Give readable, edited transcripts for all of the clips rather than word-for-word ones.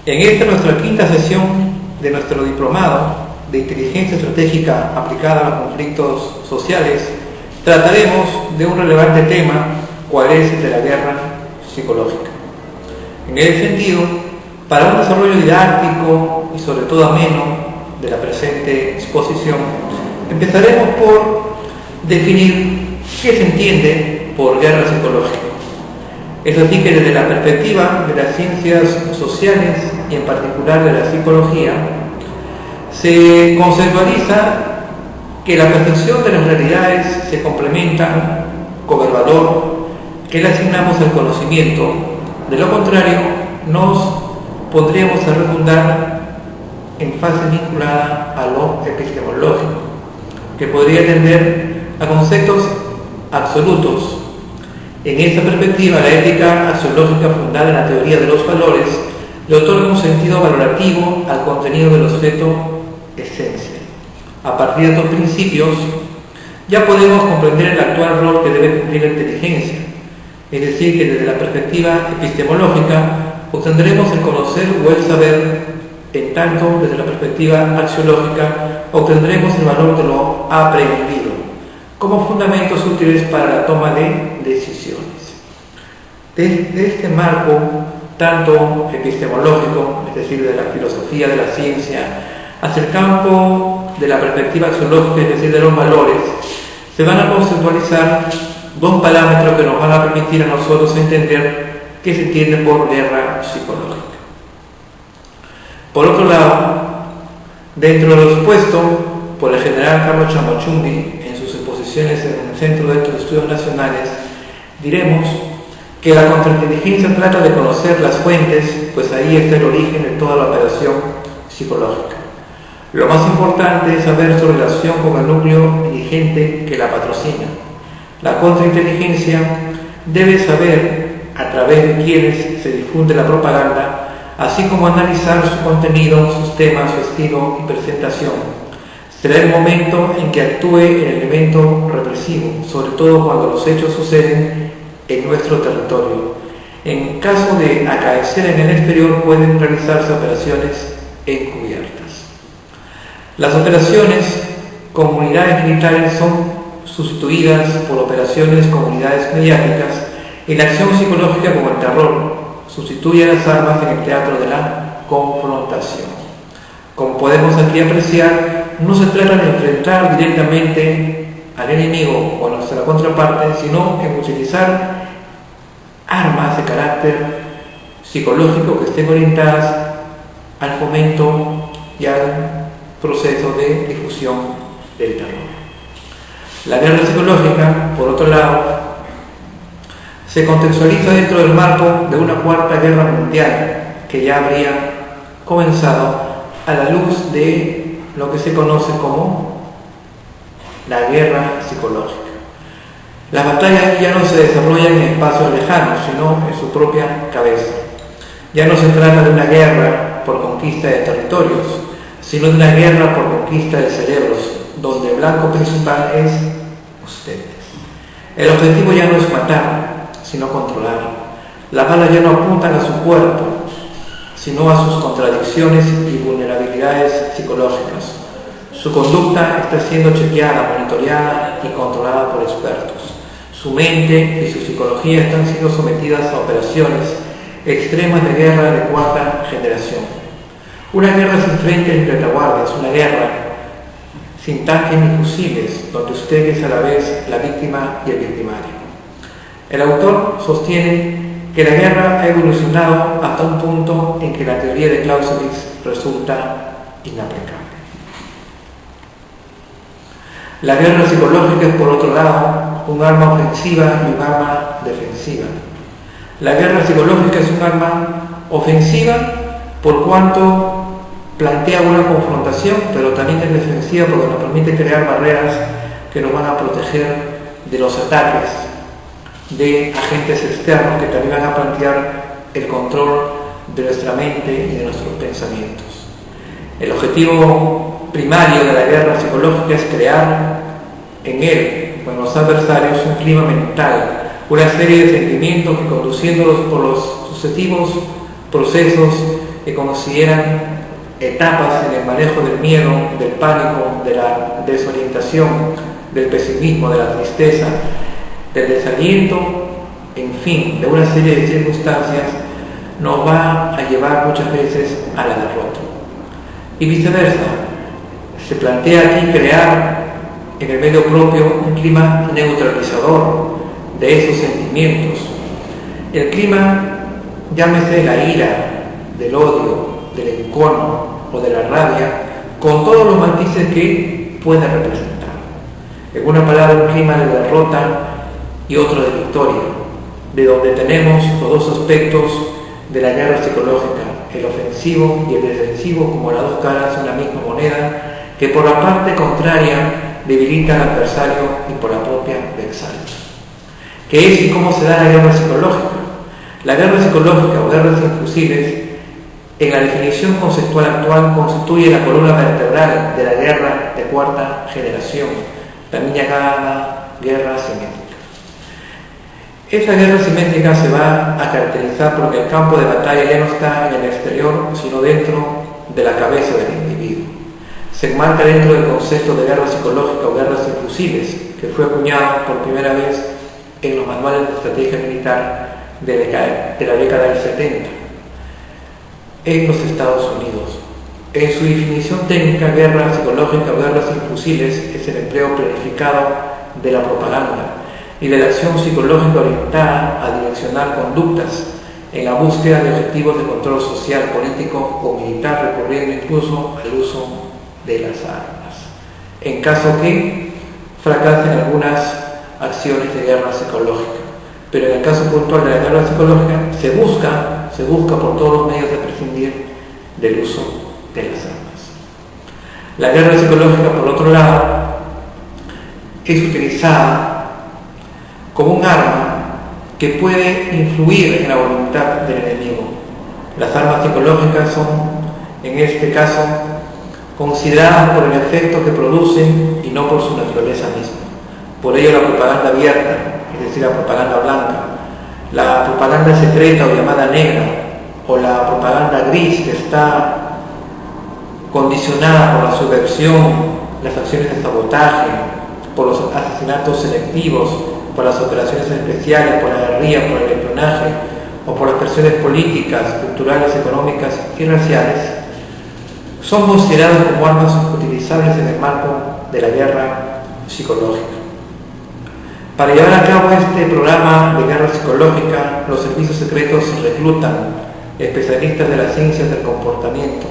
En esta nuestra quinta sesión de nuestro diplomado de Inteligencia Estratégica aplicada a los conflictos sociales, trataremos de un relevante tema, cuál es el de la guerra psicológica. En ese sentido, para un desarrollo didáctico y sobre todo ameno de la presente exposición, empezaremos por definir qué se entiende por guerra psicológica. Es así que desde la perspectiva de las ciencias sociales y en particular de la psicología, se conceptualiza que la percepción de las realidades se complementan con el valor que le asignamos al conocimiento. De lo contrario, nos pondríamos a redundar en fase vinculada a lo epistemológico, que podría tender a conceptos absolutos. En esta perspectiva, la ética axiológica fundada en la teoría de los valores le otorga un sentido valorativo al contenido del objeto esencia. A partir de estos principios, ya podemos comprender el actual rol que debe cumplir la inteligencia, es decir, que desde la perspectiva epistemológica obtendremos el conocer o el saber, en tanto desde la perspectiva axiológica obtendremos el valor de lo aprendido como fundamentos útiles para la toma de decisiones. Desde este marco, tanto epistemológico, es decir, de la filosofía de la ciencia, hacia el campo de la perspectiva axiológica, es decir, de los valores, se van a conceptualizar dos parámetros que nos van a permitir a nosotros entender qué se entiende por guerra psicológica. Por otro lado, dentro de lo expuesto por el general Carlos Chamochundi en sus exposiciones en el Centro de Estudios Nacionales, diremos que la contrainteligencia trata de conocer las fuentes, pues ahí está el origen de toda la operación psicológica. Lo más importante es saber su relación con el núcleo dirigente que la patrocina. La contrainteligencia debe saber a través de quienes se difunde la propaganda, así como analizar su contenido, sus temas, su estilo y presentación. Será el momento en que actúe el elemento represivo, sobre todo cuando los hechos suceden en nuestro territorio. En caso de acaecer en el exterior, pueden realizarse operaciones encubiertas. Las operaciones comunidades militares son sustituidas por operaciones comunidades mediáticas en la acción psicológica como el terror. Sustituye las armas en el teatro de la confrontación. Como podemos aquí apreciar, no se trata de enfrentar directamente al enemigo o a nuestra contraparte, sino en utilizar armas de carácter psicológico que estén orientadas al fomento y al proceso de difusión del terror. La guerra psicológica, por otro lado, se contextualiza dentro del marco de una cuarta guerra mundial que ya habría comenzado a la luz de lo que se conoce como la guerra psicológica. Las batallas ya no se desarrollan en espacios lejanos, sino en su propia cabeza. Ya no se trata de una guerra por conquista de territorios, sino de una guerra por conquista de cerebros, donde el blanco principal es ustedes. El objetivo ya no es matar, sino controlar. Las balas ya no apuntan a su cuerpo, sino a sus contradicciones y vulnerabilidades psicológicas. Su conducta está siendo chequeada, monitoreada y controlada por expertos. Su mente y su psicología están siendo sometidas a operaciones extremas de guerra de cuarta generación. Una guerra sin frente ni retaguardias, una guerra sin tanques ni fusiles, donde usted es a la vez la víctima y el victimario. El autor sostiene que la guerra ha evolucionado hasta un punto en que la teoría de Clausewitz resulta inaplicable. La guerra psicológica es, por otro lado, un arma ofensiva y un arma defensiva. La guerra psicológica es un arma ofensiva por cuanto plantea una confrontación, pero también es defensiva porque nos permite crear barreras que nos van a proteger de los ataques de agentes externos que también van a plantear el control de nuestra mente y de nuestros pensamientos. El objetivo primario de la guerra psicológica es crear en él, con los adversarios, un clima mental, una serie de sentimientos que, conduciéndolos por los sucesivos procesos que consideran etapas en el manejo del miedo, del pánico, de la desorientación, del pesimismo, de la tristeza, del desaliento, en fin, de una serie de circunstancias, nos va a llevar muchas veces a la derrota. Y viceversa, se plantea aquí crear en el medio propio un clima neutralizador de esos sentimientos. El clima, llámese la ira, del odio, del encono o de la rabia, con todos los matices que puede representar. En una palabra, un clima de derrota y otro de victoria, de donde tenemos los dos aspectos de la guerra psicológica, el ofensivo y el defensivo, como las dos caras de una misma moneda, que por la parte contraria debilita al adversario y por la propia le exalta. ¿Qué es y cómo se da la guerra psicológica? La guerra psicológica o guerra sin fusiles, en la definición conceptual actual, constituye la columna vertebral de la guerra de cuarta generación, también llamada guerra simétrica. Esa guerra simétrica se va a caracterizar porque el campo de batalla ya no está en el exterior, sino dentro de la cabeza del individuo. Se enmarca dentro del concepto de guerra psicológica o guerra sin fusiles, que fue acuñado por primera vez en los manuales de estrategia militar de la década del 70 en los Estados Unidos. En su definición técnica, guerra psicológica o guerra sin fusiles es el empleo planificado de la propaganda y de la acción psicológica orientada a direccionar conductas en la búsqueda de objetivos de control social, político o militar, recurriendo incluso al uso de las armas, en caso que fracasen algunas acciones de guerra psicológica. Pero en el caso puntual de la guerra psicológica se busca por todos los medios de prescindir del uso de las armas. La guerra psicológica, por otro lado, es utilizada como un arma que puede influir en la voluntad del enemigo. Las armas psicológicas son, en este caso, consideradas por el efecto que producen y no por su naturaleza misma. Por ello, la propaganda abierta, es decir, la propaganda blanca, la propaganda secreta o llamada negra, o la propaganda gris, que está condicionada por la subversión, las acciones de sabotaje, por los asesinatos selectivos, por las operaciones especiales, por la guerrilla, por el espionaje, o por las presiones políticas, culturales, económicas y raciales, son considerados como armas utilizables en el marco de la guerra psicológica. Para llevar a cabo este programa de guerra psicológica, los servicios secretos reclutan especialistas de las ciencias del comportamiento,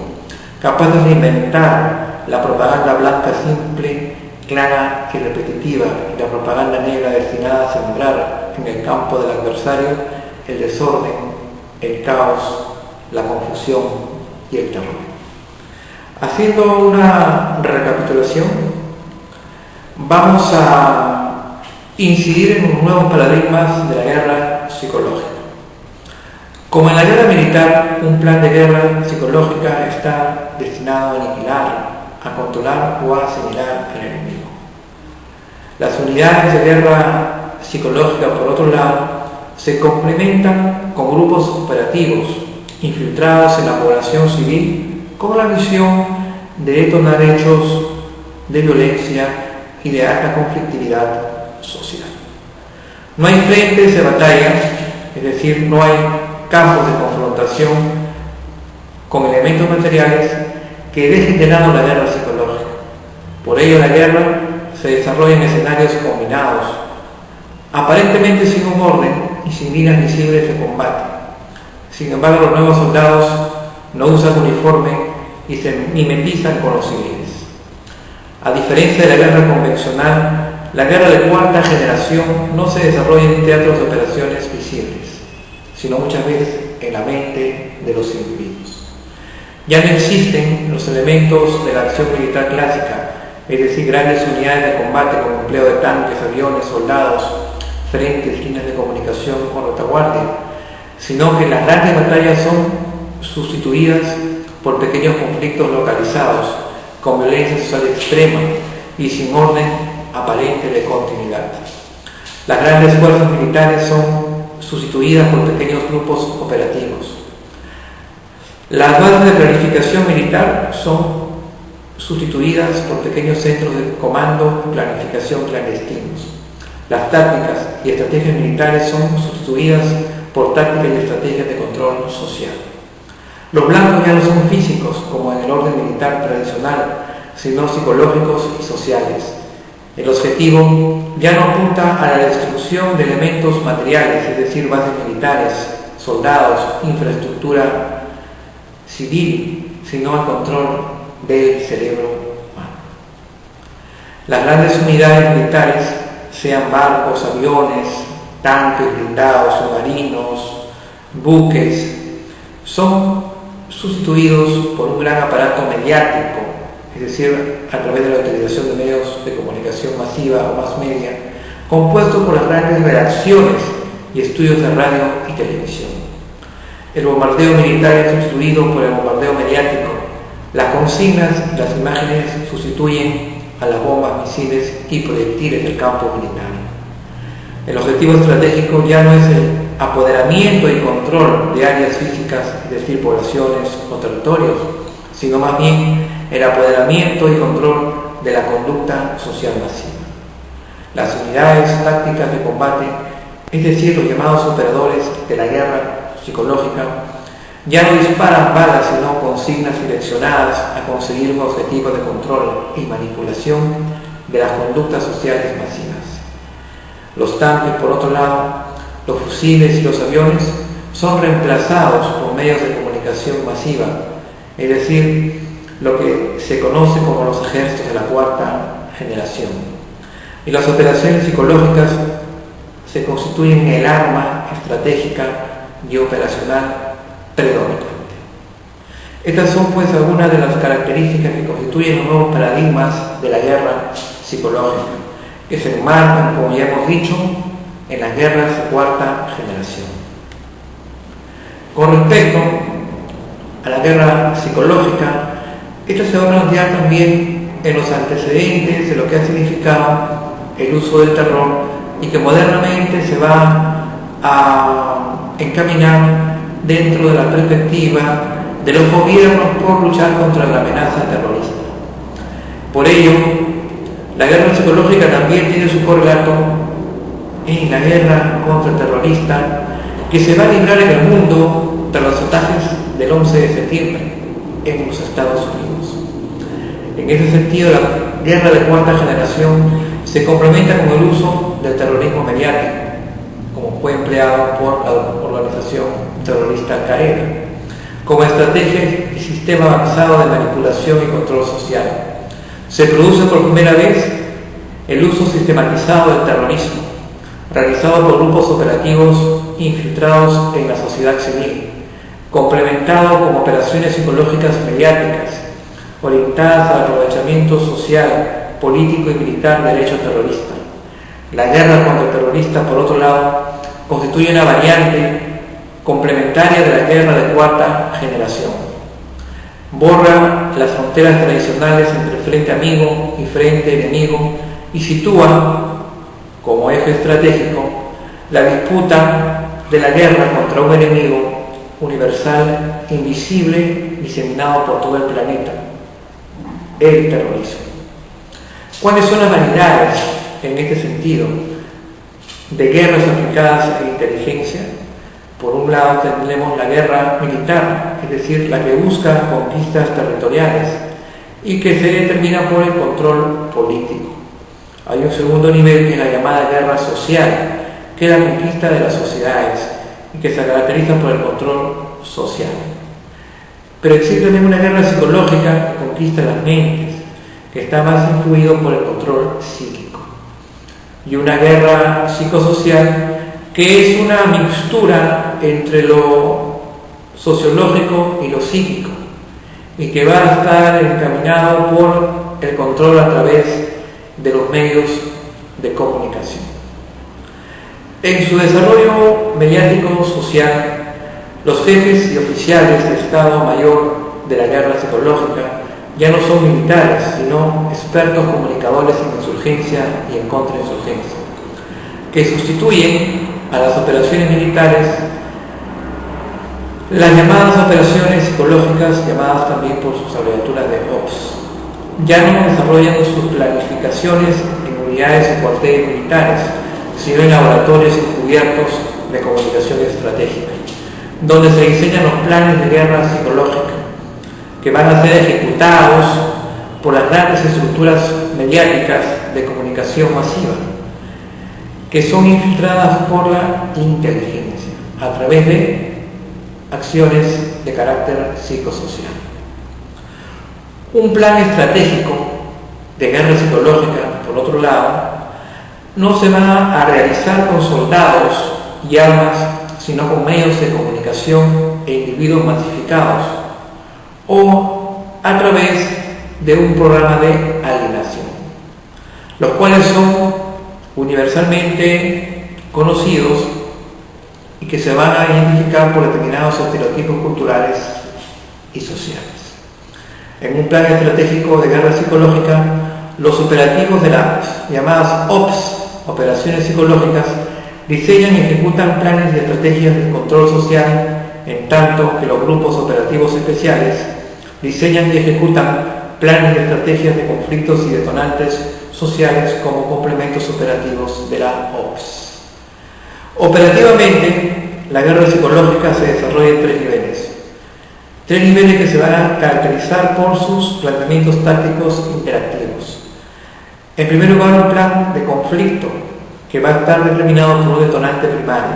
capaces de inventar la propaganda blanca simple, clara y repetitiva, y la propaganda negra destinada a sembrar en el campo del adversario el desorden, el caos, la confusión y el terror. Haciendo una recapitulación, vamos a incidir en unos nuevos paradigmas de la guerra psicológica. Como en la guerra militar, un plan de guerra psicológica está destinado a aniquilar, a controlar o a asimilar al enemigo. Las unidades de guerra psicológica, por otro lado, se complementan con grupos operativos infiltrados en la población civil con la misión de detonar hechos de violencia y de alta conflictividad social. No hay frentes de batalla, es decir, no hay campos de confrontación con elementos materiales que dejen de lado la guerra psicológica. Por ello, la guerra se desarrolla en escenarios combinados, aparentemente sin un orden y sin líneas visibles de combate. Sin embargo, los nuevos soldados no usan uniforme y se mimetizan con los civiles. A diferencia de la guerra convencional, la guerra de cuarta generación no se desarrolla en teatros de operaciones visibles, sino muchas veces en la mente de los individuos. Ya no existen los elementos de la acción militar clásica, es decir, grandes unidades de combate como empleo de tanques, aviones, soldados, frentes, líneas de comunicación o retaguardia, sino que las grandes batallas son sustituidas por pequeños conflictos localizados, con violencia social extrema y sin orden aparente de continuidad. Las grandes fuerzas militares son sustituidas por pequeños grupos operativos. Las bases de planificación militar son sustituidas por pequeños centros de comando y planificación clandestinos. Las tácticas y estrategias militares son sustituidas por tácticas y estrategias de control social. Los blancos ya no son físicos, como en el orden militar tradicional, sino psicológicos y sociales. El objetivo ya no apunta a la destrucción de elementos materiales, es decir, bases militares, soldados, infraestructura civil, sino al control del cerebro humano. Las grandes unidades militares, sean barcos, aviones, tanques blindados, submarinos, buques, son sustituidos por un gran aparato mediático, es decir, a través de la utilización de medios de comunicación masiva o más media, compuesto por las grandes redacciones y estudios de radio y televisión. El bombardeo militar es sustituido por el bombardeo mediático. Las consignas y las imágenes sustituyen a las bombas, misiles y proyectiles del campo militar. El objetivo estratégico ya no es el apoderamiento y control de áreas físicas, es decir, poblaciones o territorios, sino más bien el apoderamiento y control de la conducta social masiva. Las unidades tácticas de combate, es decir, los llamados operadores de la guerra psicológica, ya no disparan balas, sino consignas direccionadas a conseguir un objetivo de control y manipulación de las conductas sociales masivas. Los tanques, por otro lado, los fusiles y los aviones son reemplazados por medios de comunicación masiva, es decir, lo que se conoce como los ejércitos de la cuarta generación. Y las operaciones psicológicas se constituyen el arma estratégica y operacional predominante. Estas son pues algunas de las características que constituyen los nuevos paradigmas de la guerra psicológica, que se enmarcan, como ya hemos dicho, en las guerras de cuarta generación. Con respecto a la guerra psicológica, esto se va a plantear también en los antecedentes de lo que ha significado el uso del terror y que modernamente se va a encaminar dentro de la perspectiva de los gobiernos por luchar contra la amenaza terrorista. Por ello, la guerra psicológica también tiene su correlato en la guerra contraterrorista que se va a librar en el mundo tras los ataques del 11 de septiembre en los Estados Unidos. En ese sentido, la guerra de cuarta generación se complementa con el uso del terrorismo mediático, como fue empleado por la organización terrorista Al-Qaeda, como estrategia y sistema avanzado de manipulación y control social. Se produce por primera vez el uso sistematizado del terrorismo, realizado por grupos operativos infiltrados en la sociedad civil, complementado con operaciones psicológicas mediáticas, orientadas al aprovechamiento social, político y militar del hecho terrorista. La guerra contraterrorista, por otro lado, constituye una variante complementaria de la guerra de cuarta generación. Borra las fronteras tradicionales entre frente amigo y frente enemigo y sitúa como eje estratégico la disputa de la guerra contra un enemigo universal, invisible, diseminado por todo el planeta, el terrorismo. ¿Cuáles son las variedades en este sentido de guerras aplicadas a la inteligencia? Por un lado tenemos la guerra militar, es decir, la que busca conquistas territoriales y que se determina por el control político. Hay un segundo nivel que es la llamada guerra social, que es la conquista de las sociedades y que se caracteriza por el control social. Pero existe también una guerra psicológica que conquista las mentes, que está más influido por el control psíquico. Y una guerra psicosocial que es una mixtura entre lo sociológico y lo psíquico, y que va a estar encaminado por el control a través de los medios de comunicación. En su desarrollo mediático social, los jefes y oficiales de Estado Mayor de la guerra psicológica ya no son militares, sino expertos comunicadores en insurgencia y en contrainsurgencia, que sustituyen a las operaciones militares Las llamadas operaciones psicológicas, llamadas también por sus abreviaturas de OPS, ya no desarrollan sus planificaciones en unidades o cuarteles militares, sino en laboratorios encubiertos de comunicación estratégica, donde se diseñan los planes de guerra psicológica, que van a ser ejecutados por las grandes estructuras mediáticas de comunicación masiva, que son infiltradas por la inteligencia a través de acciones de carácter psicosocial. Un plan estratégico de guerra psicológica, por otro lado, no se va a realizar con soldados y armas, sino con medios de comunicación e individuos masificados, o a través de un programa de alienación, los cuales son universalmente conocidos y que se van a identificar por determinados estereotipos culturales y sociales. En un plan estratégico de guerra psicológica, los operativos de las llamadas OPS, operaciones psicológicas, diseñan y ejecutan planes de estrategias de control social, en tanto que los grupos operativos especiales diseñan y ejecutan planes de estrategias de conflictos y detonantes sociales como complementos operativos de la OPS. Operativamente, la guerra psicológica se desarrolla en tres niveles que se van a caracterizar por sus planteamientos tácticos interactivos. En primer lugar, un plan de conflicto que va a estar determinado por un detonante primario.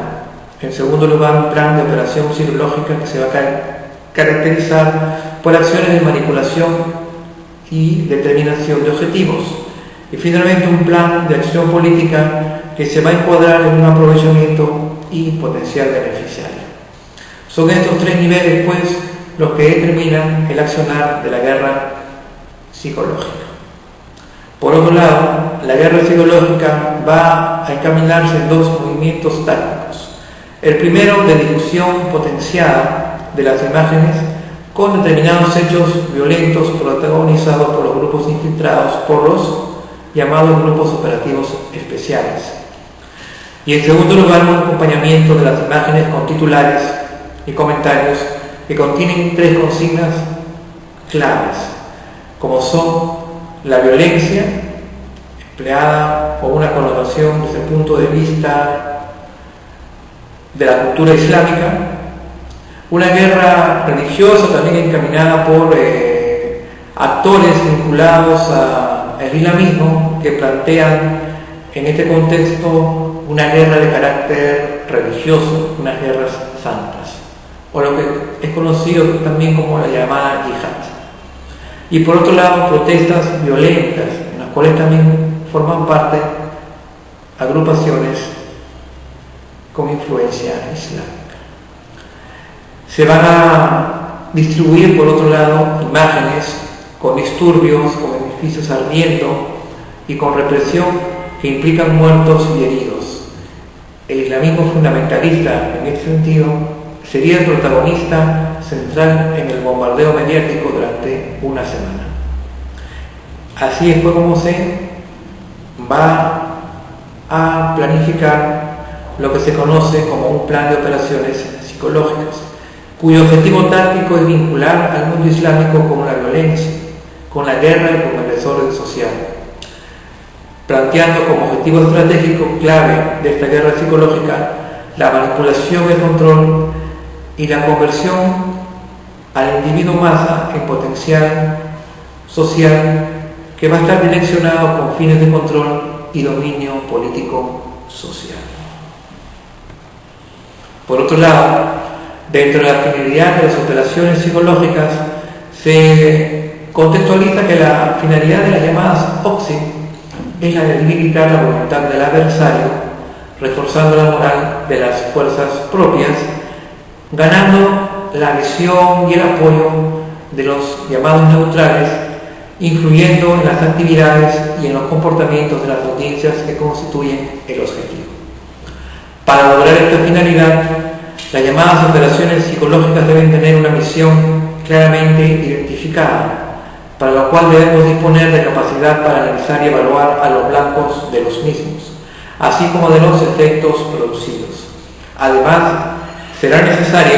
En segundo lugar, un plan de operación psicológica que se va a caracterizar por acciones de manipulación y determinación de objetivos. Y finalmente, un plan de acción política que se va a encuadrar en un aprovechamiento y potencial beneficiario. Son estos tres niveles, pues, los que determinan el accionar de la guerra psicológica. Por otro lado, la guerra psicológica va a encaminarse en dos movimientos tácticos. El primero, de difusión potenciada de las imágenes con determinados hechos violentos protagonizados por los grupos infiltrados por los llamados grupos operativos especiales. Y en segundo lugar, un acompañamiento de las imágenes con titulares y comentarios que contienen tres consignas claves, como son la violencia, empleada con una connotación desde el punto de vista de la cultura islámica, una guerra religiosa también encaminada por actores vinculados al islamismo que plantean en este contexto una guerra de carácter religioso, unas guerras santas, o lo que es conocido también como la llamada yihad. Y por otro lado, protestas violentas, en las cuales también forman parte agrupaciones con influencia islámica. Se van a distribuir, por otro lado, imágenes con disturbios, con edificios ardiendo y con represión que implican muertos y heridos. El islamismo fundamentalista, en este sentido, sería el protagonista central en el bombardeo mediático durante una semana. Así es como se va a planificar lo que se conoce como un plan de operaciones psicológicas, cuyo objetivo táctico es vincular al mundo islámico con la violencia, con la guerra y con el desorden social, planteando como objetivo estratégico clave de esta guerra psicológica la manipulación y el control y la conversión al individuo masa en potencial social que va a estar direccionado con fines de control y dominio político social. Por otro lado, dentro de la finalidad de las operaciones psicológicas se contextualiza que la finalidad de las llamadas OPSI es la de debilitar la voluntad del adversario, reforzando la moral de las fuerzas propias, ganando la adhesión y el apoyo de los llamados neutrales, influyendo en las actividades y en los comportamientos de las audiencias que constituyen el objetivo. Para lograr esta finalidad, las llamadas operaciones psicológicas deben tener una misión claramente identificada, para lo cual debemos disponer de capacidad para analizar y evaluar a los blancos de los mismos, así como de los efectos producidos. Además, será necesario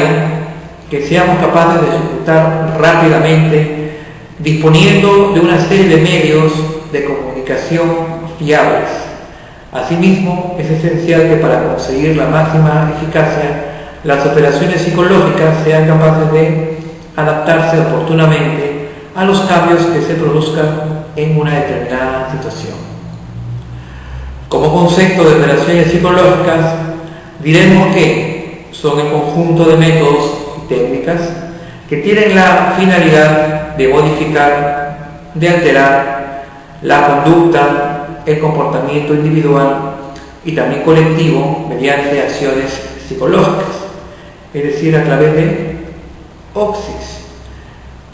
que seamos capaces de ejecutar rápidamente, disponiendo de una serie de medios de comunicación fiables. Asimismo, es esencial que para conseguir la máxima eficacia, las operaciones psicológicas sean capaces de adaptarse oportunamente a los cambios que se produzcan en una determinada situación. Como concepto de operaciones psicológicas, diremos que son el conjunto de métodos y técnicas que tienen la finalidad de modificar, de alterar la conducta, el comportamiento individual y también colectivo mediante acciones psicológicas, es decir, a través de OXIS,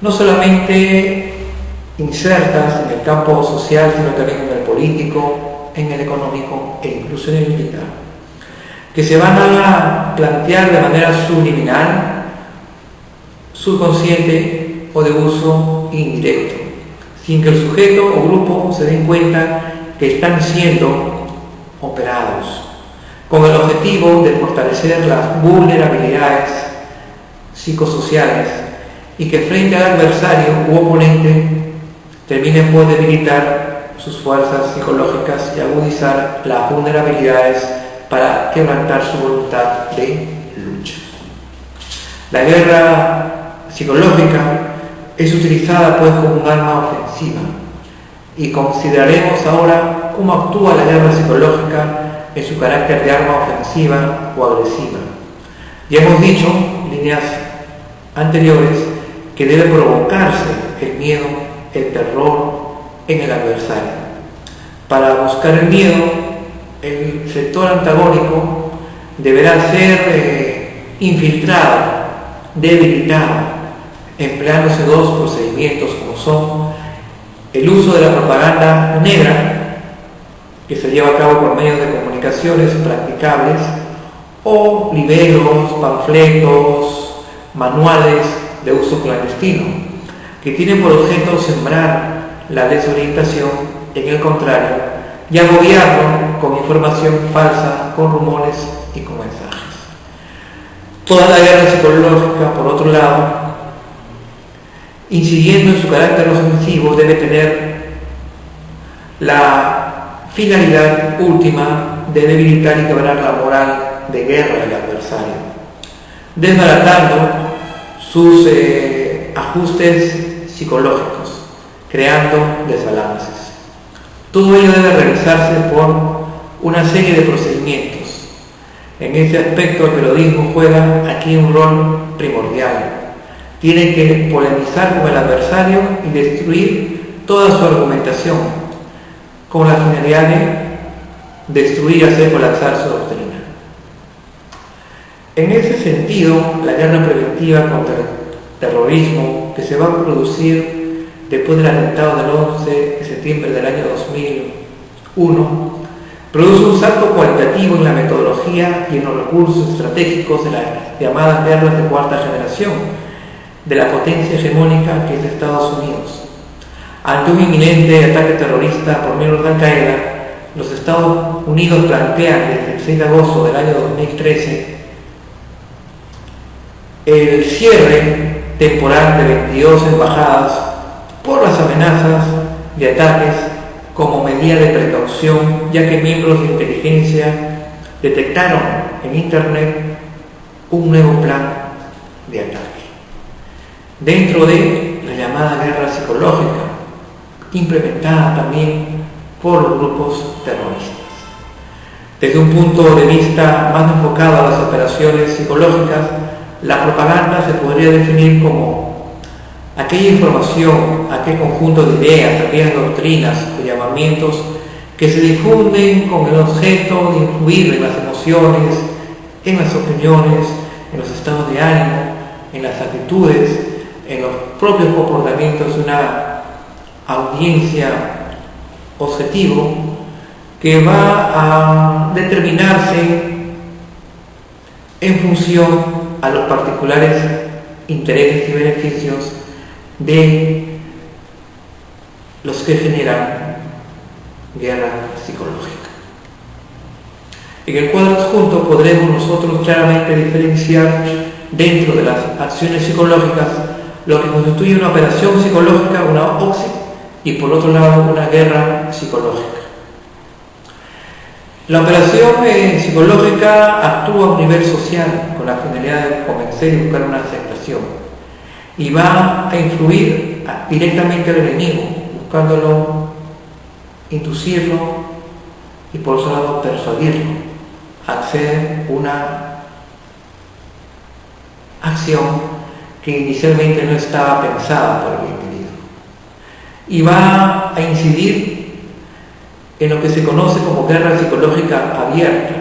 no solamente insertas en el campo social, sino también en el político, en el económico e incluso en el militar, que se van a plantear de manera subliminal, subconsciente o de uso indirecto, sin que el sujeto o grupo se den cuenta que están siendo operados, con el objetivo de fortalecer las vulnerabilidades psicosociales y que frente al adversario u oponente terminen por debilitar sus fuerzas psicológicas y agudizar las vulnerabilidades para quebrantar su voluntad de lucha. La guerra psicológica es utilizada pues como un arma ofensiva y consideraremos ahora cómo actúa la guerra psicológica en su carácter de arma ofensiva o agresiva. Ya hemos dicho en líneas anteriores que debe provocarse el miedo, el terror en el adversario. Para buscar el miedo, el sector antagónico deberá ser infiltrado, debilitado, empleándose dos procedimientos como son el uso de la propaganda negra, que se lleva a cabo por medios de comunicaciones practicables, o libelos, panfletos, manuales de uso clandestino, que tienen por objeto sembrar la desorientación en el contrario y agobiarlo con información falsa, con rumores y con mensajes. Toda la guerra psicológica, por otro lado, incidiendo en su carácter ofensivo, debe tener la finalidad última de debilitar y quebrar la moral de guerra del adversario, desbaratando sus ajustes psicológicos, creando desbalances. Todo ello debe realizarse por una serie de procedimientos. En este aspecto el periodismo juega aquí un rol primordial. Tiene que polemizar con el adversario y destruir toda su argumentación, con la finalidad de destruir y hacer colapsar su doctrina. En ese sentido, la guerra preventiva contra el terrorismo que se va a producir después del atentado del 11 de septiembre del año 2001 produce un salto cualitativo en la metodología y en los recursos estratégicos de las llamadas guerras de cuarta generación de la potencia hegemónica que es Estados Unidos. Ante un inminente ataque terrorista por miembros de Al-Qaeda, los Estados Unidos plantean desde el 6 de agosto del año 2013 el cierre temporal de 22 embajadas por las amenazas de ataques como medida de precaución, ya que miembros de inteligencia detectaron en Internet un nuevo plan de ataque. Dentro de la llamada guerra psicológica, implementada también por los grupos terroristas. Desde un punto de vista más enfocado a las operaciones psicológicas, la propaganda se podría definir como aquella información, aquel conjunto de ideas, aquellas doctrinas o llamamientos que se difunden con el objeto de influir en las emociones, en las opiniones, en los estados de ánimo, en las actitudes, en los propios comportamientos de una audiencia objetivo que va a determinarse en función a los particulares intereses y beneficios de los que generan guerra psicológica. En el cuadro adjunto podremos nosotros claramente diferenciar dentro de las acciones psicológicas lo que constituye una operación psicológica, una OXI, y por otro lado una guerra psicológica. La operación psicológica actúa a un nivel social con la finalidad de convencer y buscar una aceptación, y va a influir directamente al enemigo, buscándolo inducirlo y por otro lado persuadirlo a hacer una acción que inicialmente no estaba pensada por el individuo, y va a incidir en lo que se conoce como guerra psicológica abierta,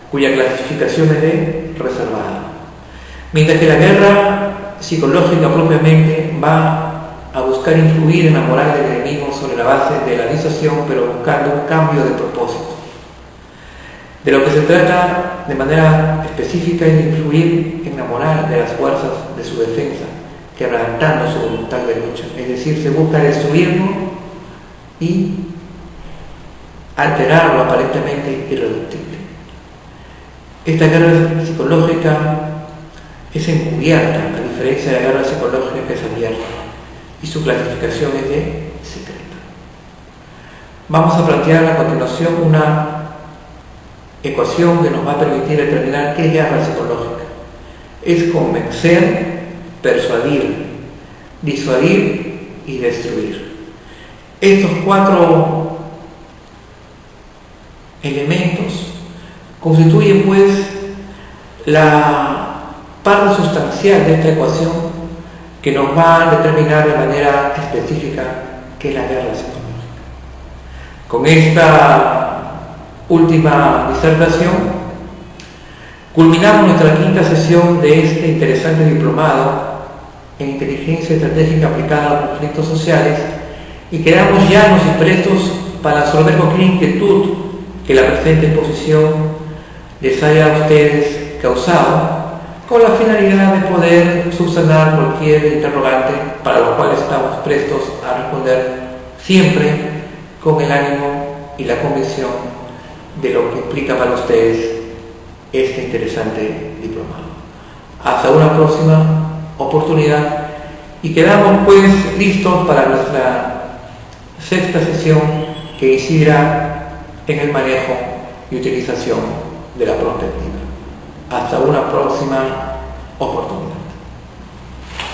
cuya clasificación es de reservada, mientras que la guerra psicológica propiamente va a buscar influir en la moral del enemigo sobre la base de la disuasión, pero buscando un cambio de propósito. De lo que se trata de manera específica es de influir en la moral de las fuerzas de su defensa, quebrantando su voluntad de lucha. Es decir, se busca destruirlo y alterarlo aparentemente irreductible. Esta guerra psicológica es encubierta, a diferencia de la guerra psicológica que es abierta, y su clasificación es de secreta. Vamos a plantear a continuación una ecuación que nos va a permitir determinar qué es guerra psicológica. Es convencer, persuadir, disuadir y destruir. Estos 4 elementos constituyen pues la parte sustancial de esta ecuación que nos va a determinar de manera específica qué es la guerra psicológica. Con esta última disertación culminamos nuestra 5ª sesión de este interesante diplomado en inteligencia estratégica aplicada a los conflictos sociales, y quedamos llanos y prestos para resolver cualquier inquietud que la presente exposición les haya a ustedes causado, con la finalidad de poder subsanar cualquier interrogante, para lo cual estamos prestos a responder siempre con el ánimo y la convicción de lo que implica para ustedes este interesante diplomado. Hasta una próxima oportunidad, y quedamos pues listos para nuestra 6ª sesión, que incidirá en el manejo y utilización de la prospectiva. Hasta una próxima oportunidad.